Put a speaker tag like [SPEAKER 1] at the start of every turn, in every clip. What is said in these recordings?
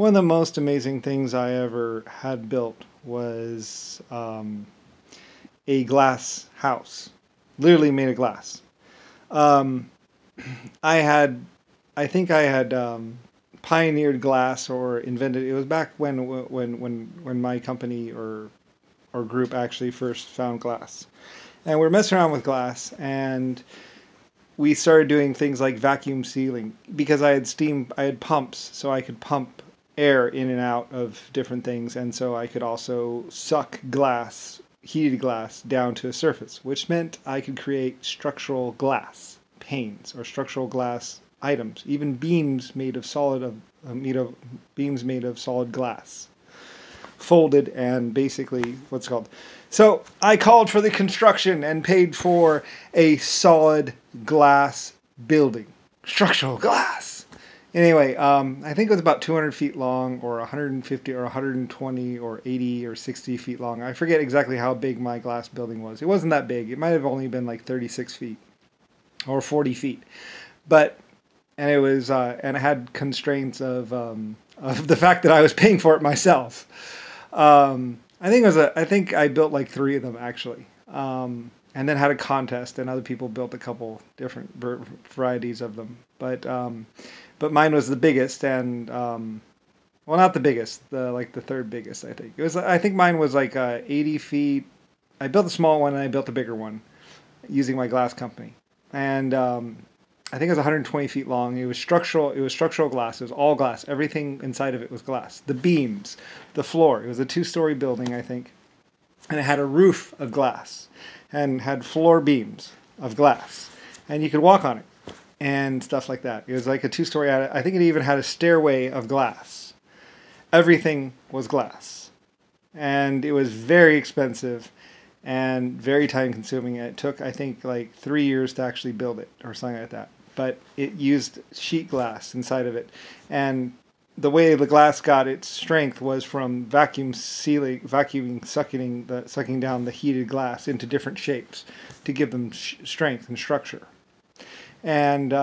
[SPEAKER 1] One of the most amazing things I ever had built was a glass house, literally made of glass. Um, I had, I think I had pioneered glass or invented. It was back when my company or group actually first found glass, and we were messing around with glass, and we started doing things like vacuum sealing because I had pumps, so I could pump air in and out of different things, and so I could also suck glass, heated glass, down to a surface, which meant I could create structural glass panes or structural glass items, even beams made of beams made of solid glass, folded and basically what's called. So I called for the construction and paid for a solid glass building, structural glass. Anyway, I think it was about 200 feet long, or 150, or 120, or 80, or 60 feet long. I forget exactly how big my glass building was. It wasn't that big. It might have only been like 36 feet, or 40 feet. But and it was and it had constraints of the fact that I was paying for it myself. I think I built like three of them actually, and then had a contest, and other people built a couple different varieties of them. But mine was the biggest, and well, not the biggest, the third biggest. I think it was. I think mine was like 80 feet. I built a small one, and I built a bigger one using my glass company, and I think it was 120 feet long. It was structural. It was structural glass. It was all glass. Everything inside of it was glass. The beams, the floor. It was a 2-story building, I think, and it had a roof of glass, and had floor beams of glass, and you could walk on it and stuff like that. It was like a 2-story. I think it even had a stairway of glass. Everything was glass, and it was very expensive and very time consuming. It took, I think, like 3 years to actually build it or something like that. But it used sheet glass inside of it, and the way the glass got its strength was from sucking down the heated glass into different shapes to give them strength and structure. And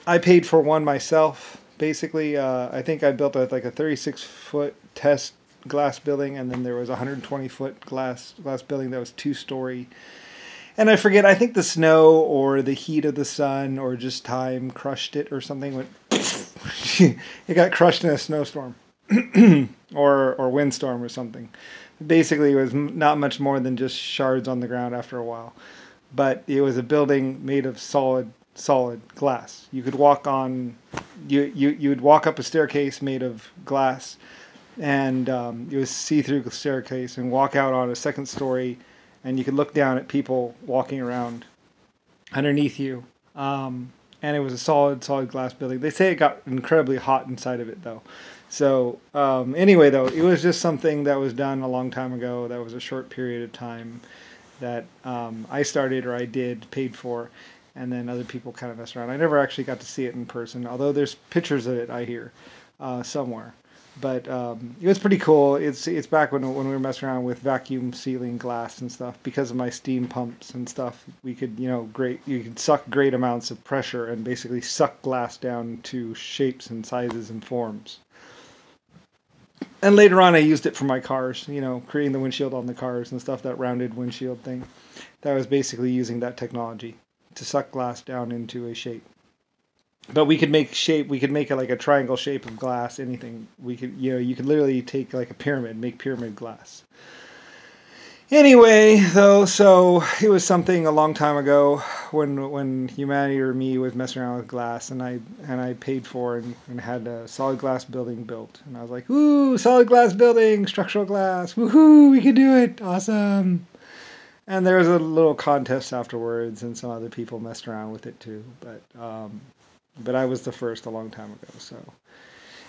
[SPEAKER 1] I paid for one myself. Basically, I think I built like a 36-foot test glass building, and then there was a 120-foot glass building that was 2-story. And I forget, I think the snow or the heat of the sun or just time crushed it or something. It got crushed in a snowstorm or windstorm or something. Basically, it was not much more than just shards on the ground after a while. But it was a building made of solid glass. You could walk on, you would walk up a staircase made of glass, and it was see-through staircase, and walk out on a second story, and you could look down at people walking around underneath you. And it was a solid glass building. They say it got incredibly hot inside of it, though. So anyway, though, it was just something that was done a long time ago. That was a short period of time that I started, or I did, paid for, and then other people kind of messed around. I never actually got to see it in person, although there's pictures of it, I hear, somewhere. But it was pretty cool. It's back when we were messing around with vacuum sealing glass and stuff. Because of my steam pumps and stuff, we could, you could suck great amounts of pressure and basically suck glass down to shapes and sizes and forms. And later on, I used it for my cars, creating the windshield on the cars and stuff, that rounded windshield thing. That was basically using that technology to suck glass down into a shape. But we could make it like a triangle shape of glass, anything. We could, you could literally take like a pyramid, make pyramid glass. Anyway, though, so it was something a long time ago when humanity or me was messing around with glass, and I paid for and had a solid glass building built. And I was like, ooh, solid glass building, structural glass, woohoo, we can do it, awesome. And there was a little contest afterwards, and some other people messed around with it too. But I was the first a long time ago, so.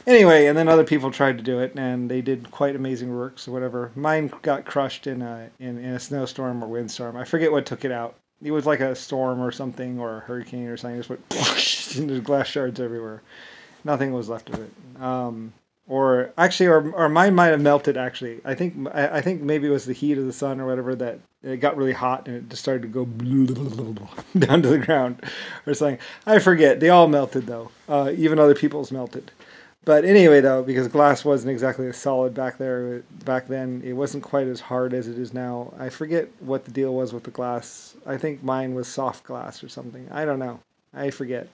[SPEAKER 1] Anyway, and then other people tried to do it, and they did quite amazing works or whatever. Mine got crushed in a snowstorm or windstorm. I forget what took it out. It was like a storm or something, or a hurricane or something. It just went, and there's glass shards everywhere. Nothing was left of it. Or mine might have melted, actually. I think maybe it was the heat of the sun or whatever that it got really hot and it just started to go down to the ground or something. I forget. They all melted, though. Even other people's melted. But anyway, though, because glass wasn't exactly as solid back then, it wasn't quite as hard as it is now. I forget what the deal was with the glass. I think mine was soft glass or something. I don't know. I forget.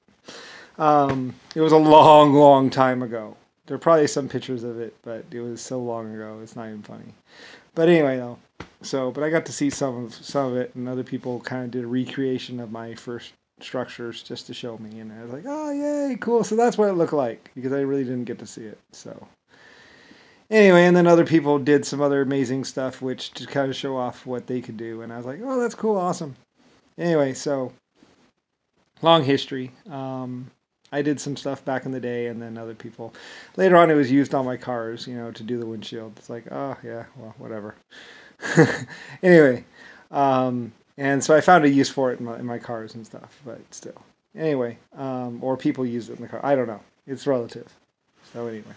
[SPEAKER 1] It was a long, long time ago. There are probably some pictures of it, but it was so long ago, it's not even funny. But anyway, though, but I got to see some of it, and other people kind of did a recreation of my first structures just to show me, and I was like, oh yay, cool. So that's what it looked like, because I really didn't get to see it. So anyway, and then other people did some other amazing stuff which to kind of show off what they could do, and I was like, oh, that's cool, awesome. Anyway, so long history. I did some stuff back in the day, and then other people later on, it was used on my cars, to do the windshield. It's like, oh yeah, well, whatever. Anyway, and so I found a use for it in my cars and stuff, but still. Anyway, or people use it in the car. I don't know. It's relative. So anyway.